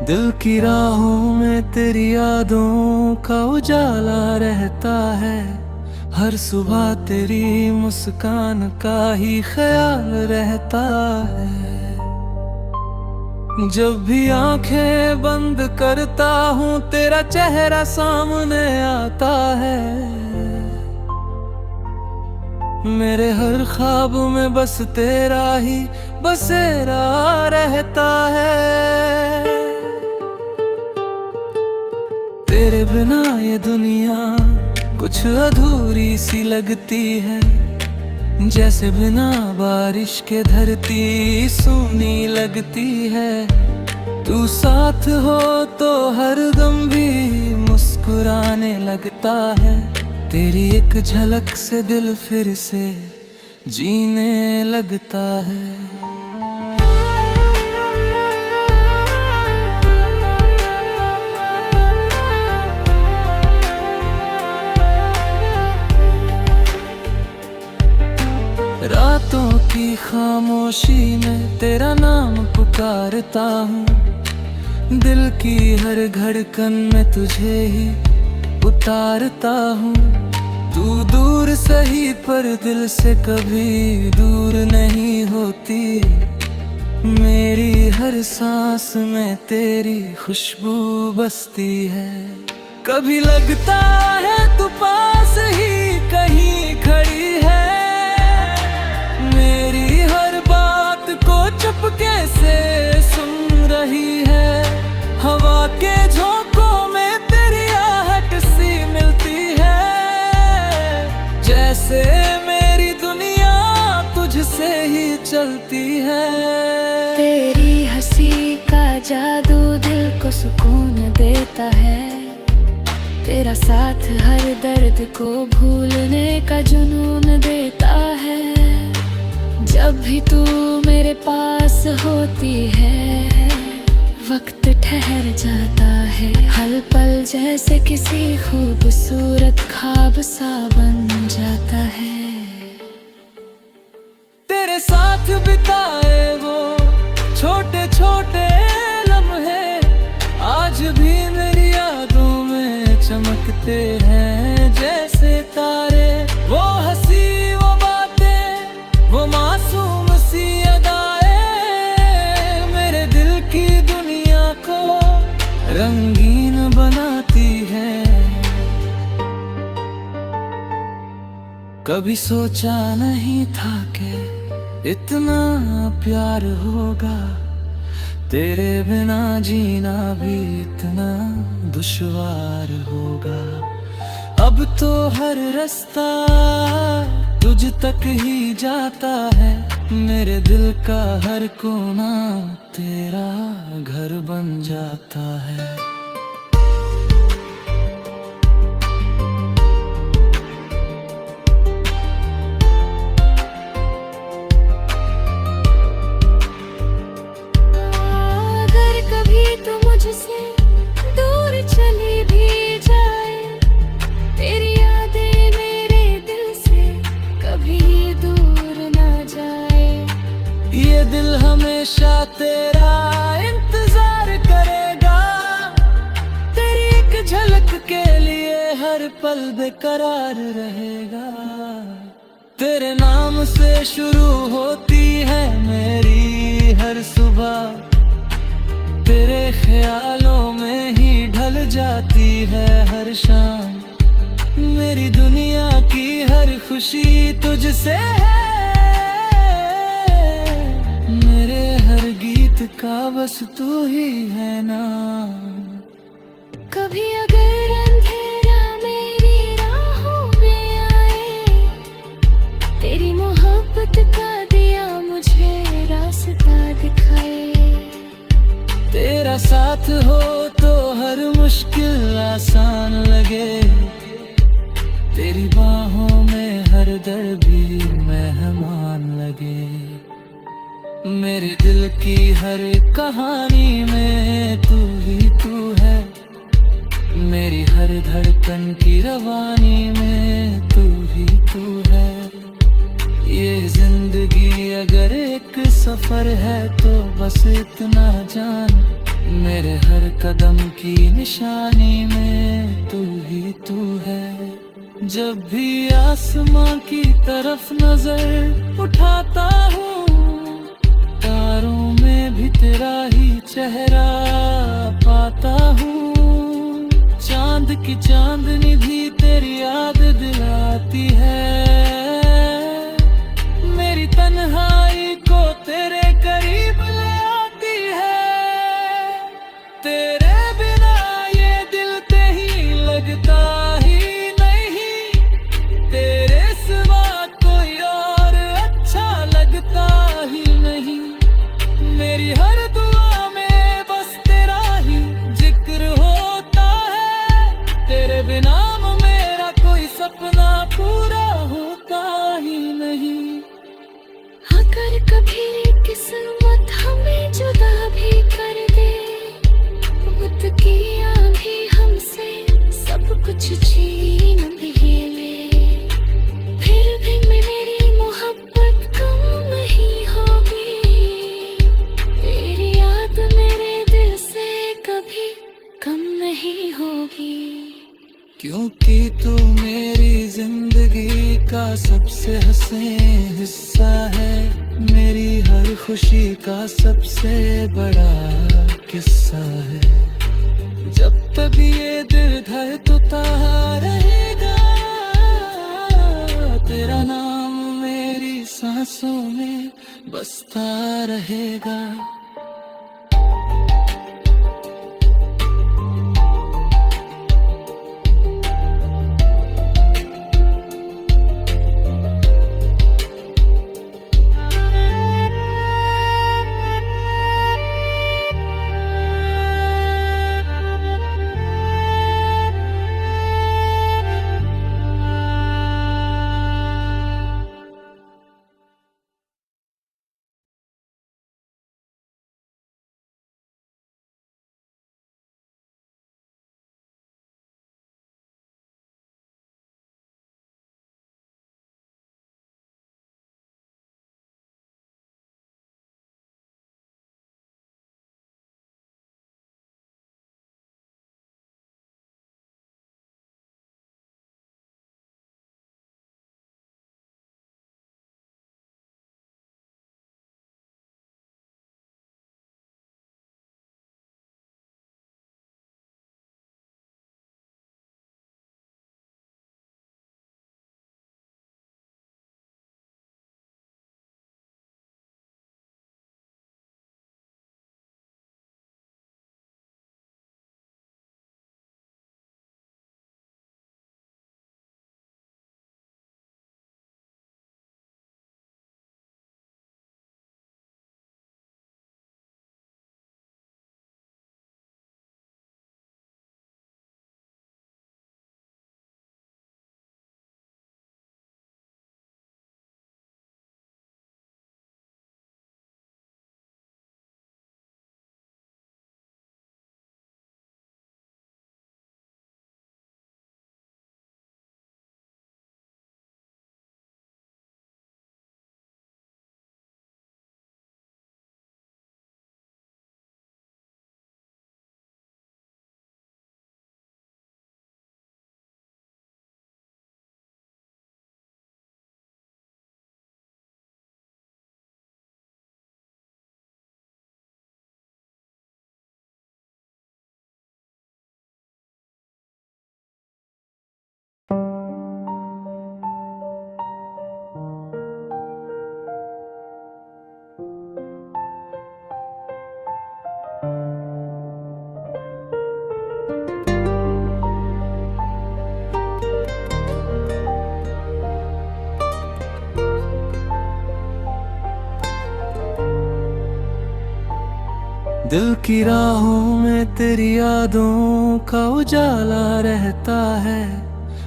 दिल की राहों में तेरी यादों का उजाला रहता है। हर सुबह तेरी मुस्कान का ही ख्याल रहता है। जब भी आंखें बंद करता हूँ तेरा चेहरा सामने आता है। मेरे हर ख्वाब में बस तेरा ही बसेरा रहता है। तेरे बिना ये दुनिया कुछ अधूरी सी लगती है। जैसे बिना बारिश के धरती सूनी लगती है। तू साथ हो तो हर दम भी मुस्कुराने लगता है। तेरी एक झलक से दिल फिर से जीने लगता है। रातों की खामोशी में तेरा नाम पुकारता हूँ। दिल की हर धड़कन में तुझे ही उतारता हूँ। तू दूर सही पर दिल से कभी दूर नहीं होती। मेरी हर सांस में तेरी खुशबू बसती है। कभी लगता है तू पास ही कहीं खड़ी है। मेरी हर बात को चुपके से सुन रही है। हवा के झोंकों में तेरी आहट सी मिलती है। जैसे मेरी दुनिया तुझसे ही चलती है। तेरी हंसी का जादू दिल को सुकून देता है। तेरा साथ हर दर्द को भूलने का जुनून देता है। जब भी तू मेरे पास होती है वक्त ठहर जाता है। हर पल जैसे किसी खूबसूरत ख्वाब सा बन जाता है। तेरे साथ बिताए वो छोटे छोटे लम्हे आज भी मेरी यादों में चमकते हैं जैसे तारे। वो हंसी वो बातें वो मासूम सी अदाएं मेरे दिल की दुनिया को रंगीन बनाती है। कभी सोचा नहीं था कि इतना प्यार होगा। तेरे बिना जीना भी इतना दुश्वार होगा। अब तो हर रास्ता तुझ तक ही जाता है। मेरे दिल का हर कोना तेरा घर बन जाता है। अगर कभी तू मुझसे दूर चली भी जाए तेरी यादें मेरे दिल से कभी दूर ना जाए। ये दिल हमेशा तेरा इंतजार करेगा। तेरी एक झलक के लिए हर पल बेकरार रहेगा। तेरे नाम से शुरू होती है मेरी हर सुबह। तेरे ख्यालों में ही ढल जाती है हर शाम। मेरी दुनिया की हर खुशी तुझसे है। मेरे हर गीत का बस तू ही है ना। कभी अगर अंधेरा मेरी राहों में आए तेरी मोहब्बत का दिया मुझे रास्ता दिखाए। तेरा साथ हो तो हर मुश्किल आसान लगे। तेरी बाहों में हर दर्द भी मेहमान लगे। मेरे दिल की हर कहानी में तू ही तू है। मेरी हर धड़कन की रवानी में तू ही तू है। ये जिंदगी अगर एक सफर है तो बस इतना जान मेरे हर कदम की निशानी में तू ही तू है। जब भी आसमां की तरफ नजर उठाता हूँ, तारों में भी तेरा ही चेहरा पाता हूँ। चांद की चांदनी भी तेरी याद दिलाती है। मेरी तन्हाई को तेरे करीब ले आती है। तेरे बिना ये दिल ते ही लगता ही नहीं, तेरे सिवा कोई और अच्छा लगता ही नहीं। मेरी हर दुआ में बस तेरा ही जिक्र होता है। तेरे बिना मेरा कोई सपना पूरा होता ही नहीं। अगर कभी किस्मत हमें जुदा भी कर दे, वक्त की आंधी हमसे सब कुछ छीन भी ले, फिर भी मेरी मोहब्बत कम नहीं होगी। तेरी याद मेरे दिल से कभी कम नहीं होगी। क्योंकि तू मेरी जिंदगी का सबसे हसीन हिस्सा है। मेरी हर खुशी का सबसे बड़ा किस्सा है। जब तक ये दिल धड़कता रहेगा, तेरा नाम मेरी सांसों में बसता रहेगा। दिल की राहों में तेरी यादों का उजाला रहता है।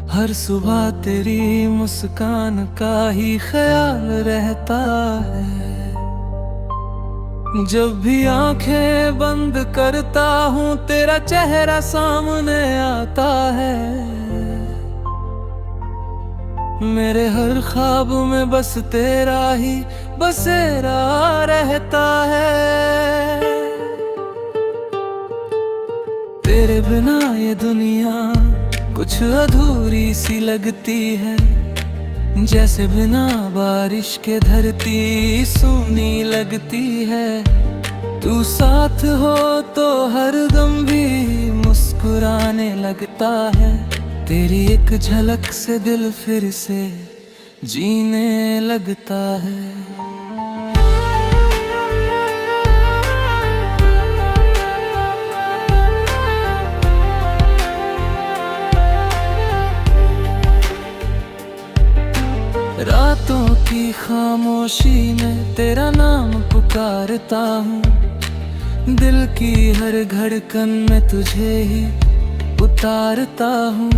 हर सुबह तेरी मुस्कान का ही ख्याल रहता है। जब भी आंखें बंद करता हूँ तेरा चेहरा सामने आता है। मेरे हर ख्वाब में बस तेरा ही बसेरा रहता है। तेरे बिना ये दुनिया कुछ अधूरी सी लगती है, जैसे बिना बारिश के धरती सूनी लगती है। तू साथ हो तो हर दम भी मुस्कुराने लगता है। तेरी एक झलक से दिल फिर से जीने लगता है। रातों की खामोशी में तेरा नाम पुकारता हूँ, दिल की हर धड़कन में तुझे ही उतारता हूँ।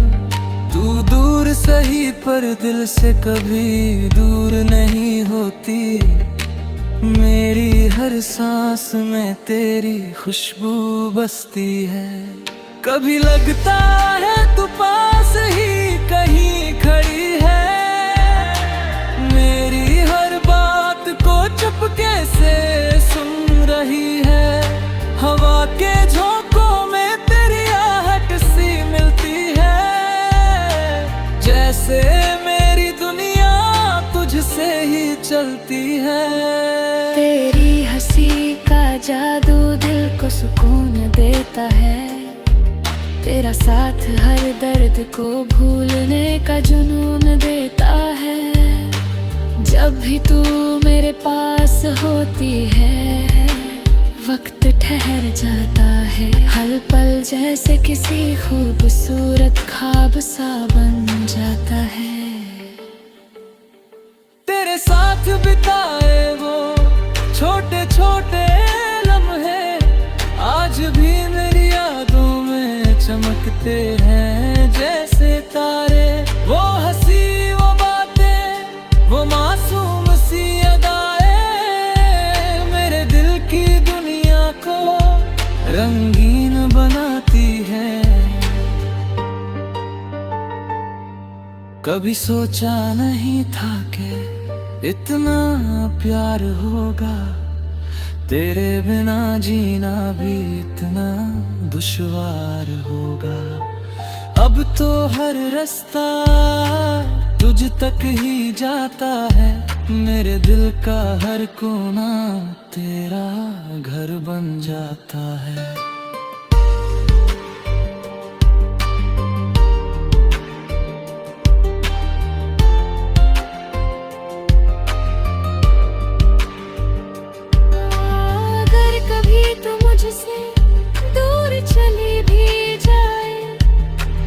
तू दूर सही पर दिल से कभी दूर नहीं होती, मेरी हर सांस में तेरी खुशबू बसती है। कभी लगता है तू पास ही कहीं खड़ी है, मेरी हर बात को चुपके से सुन रही है। हवा के झोंकों में तेरी आहट सी मिलती है, जैसे मेरी दुनिया तुझसे ही चलती है। तेरी हंसी का जादू दिल को सुकून देता है, तेरा साथ हर दर्द को भूलने का जुनून देता है। जब भी तू मेरे पास होती है, वक्त ठहर जाता है। हर पल जैसे किसी खूबसूरत ख्वाब सा बन जाता है। तेरे साथ बिताए वो छोटे छोटे लम्हे आज भी मेरी यादों में चमकते हैं जैसे तारे। वो हंसी, वो बातें, वो मासूम सी अदाएं मेरे दिल की दुनिया को रंगीन बनाती है। कभी सोचा नहीं था कि इतना प्यार होगा, तेरे बिना जीना भी इतना दुश्वार होगा। अब तो हर रास्ता तुझ तक ही जाता है, मेरे दिल का हर कोना तेरा घर बन जाता है। तो मुझसे दूर चली भी जाए,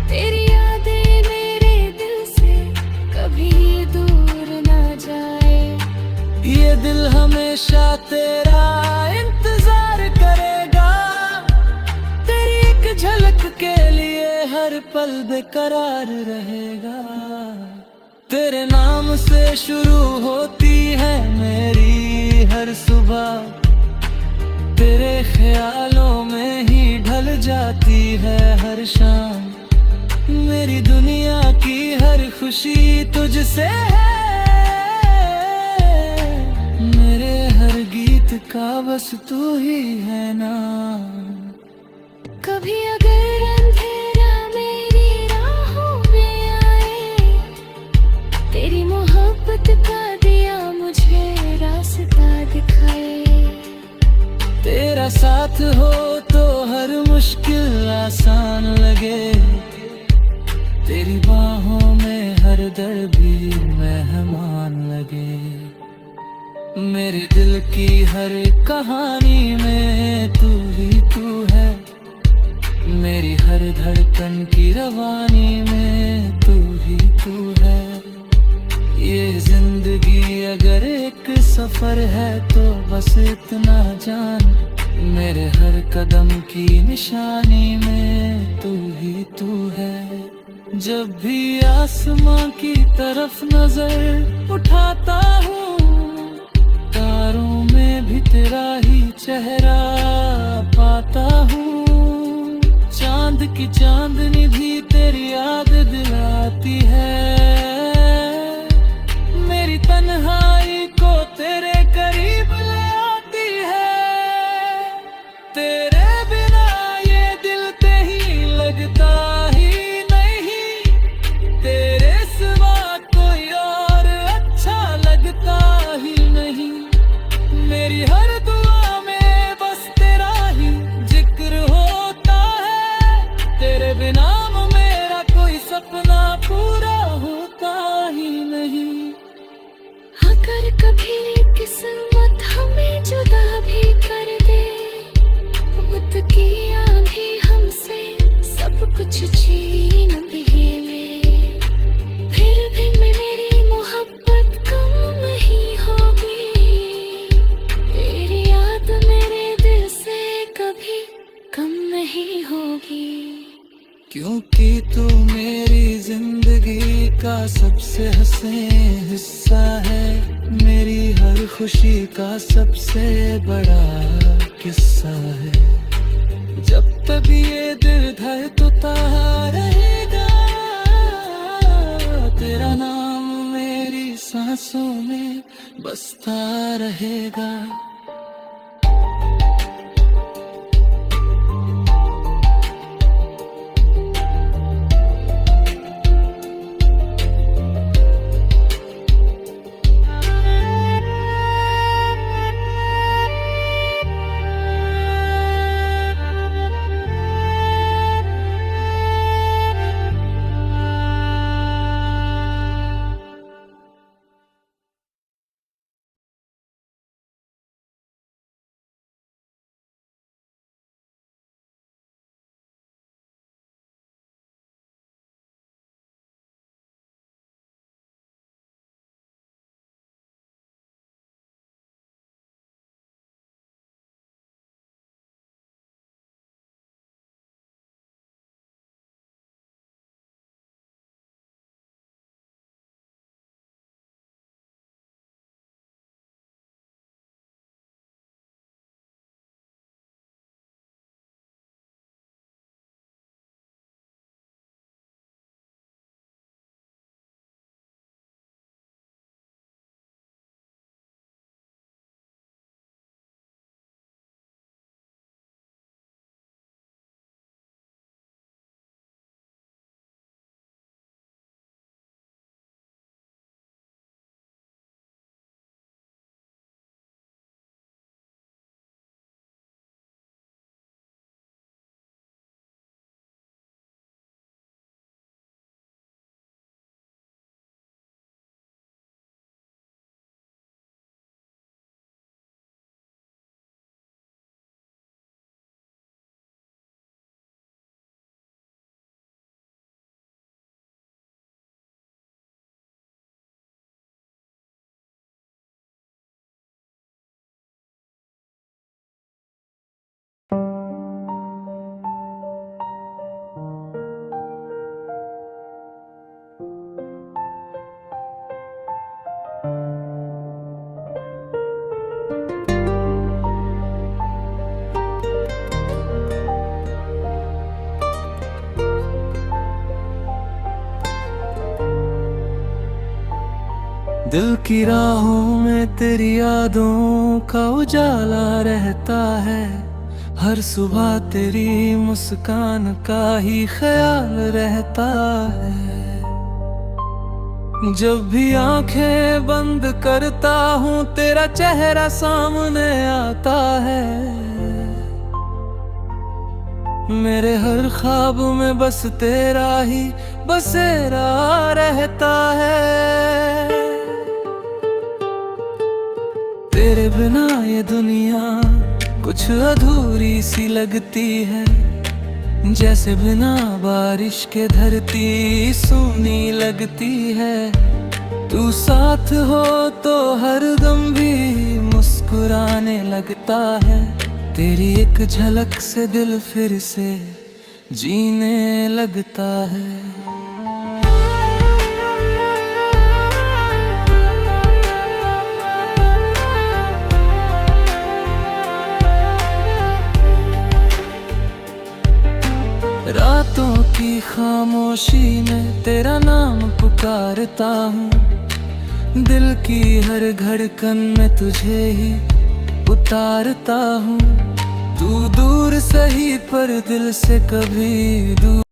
तेरी यादें मेरे दिल से कभी दूर ना जाए। ये दिल हमेशा तेरा इंतजार करेगा, तेरी एक झलक के लिए हर पल बेकरार रहेगा। तेरे नाम से शुरू होती है मेरी हर सुबह, तेरे ख्यालों में ही ढल जाती है हर शाम। मेरी दुनिया की हर खुशी तुझसे है, मेरे हर गीत का बस तू ही है ना। कभी अगर अंधेरा मेरी राहों में आए, तेरी मोहब्बत का दिया मुझे रास्ता दिखाए। तेरा साथ हो तो हर मुश्किल आसान लगे, तेरी बाहों में हर दर्द भी मेहमान लगे। मेरे दिल की हर कहानी में तू ही तू है, मेरी हर धड़कन की रवानी में तू ही तू है। ये जिंदगी अगर एक सफर है तो बस इतना जान, मेरे हर कदम की निशानी में तू ही तू है। जब भी आसमां की तरफ नजर उठाता हूँ, तारों में भी तेरा ही चेहरा पाता हूँ। चांद की चांदनी भी तेरी याद दिलाती है, मेरी तन्हाई को तेरे करीब ले आती है। तेरे बिना ये दिल ते ही हंसे हिस्सा है, मेरी हर खुशी का सबसे बड़ा किस्सा है। जब तक ये दिल धड़कता रहेगा, तेरा नाम मेरी सांसों में बसता रहेगा। दिल की राहों में तेरी यादों का उजाला रहता है, हर सुबह तेरी मुस्कान का ही ख्याल रहता है। जब भी आंखें बंद करता हूँ तेरा चेहरा सामने आता है, मेरे हर ख्वाब में बस तेरा ही बसेरा रहता है। तेरे बिना ये दुनिया कुछ अधूरी सी लगती है, जैसे बिना बारिश के धरती सूनी लगती है। तू साथ हो तो हर दम भी मुस्कुराने लगता है, तेरी एक झलक से दिल फिर से जीने लगता है। रातों की खामोशी में तेरा नाम पुकारता हूँ, दिल की हर धड़कन में तुझे ही उतारता हूँ। तू दूर सही पर दिल से कभी दूर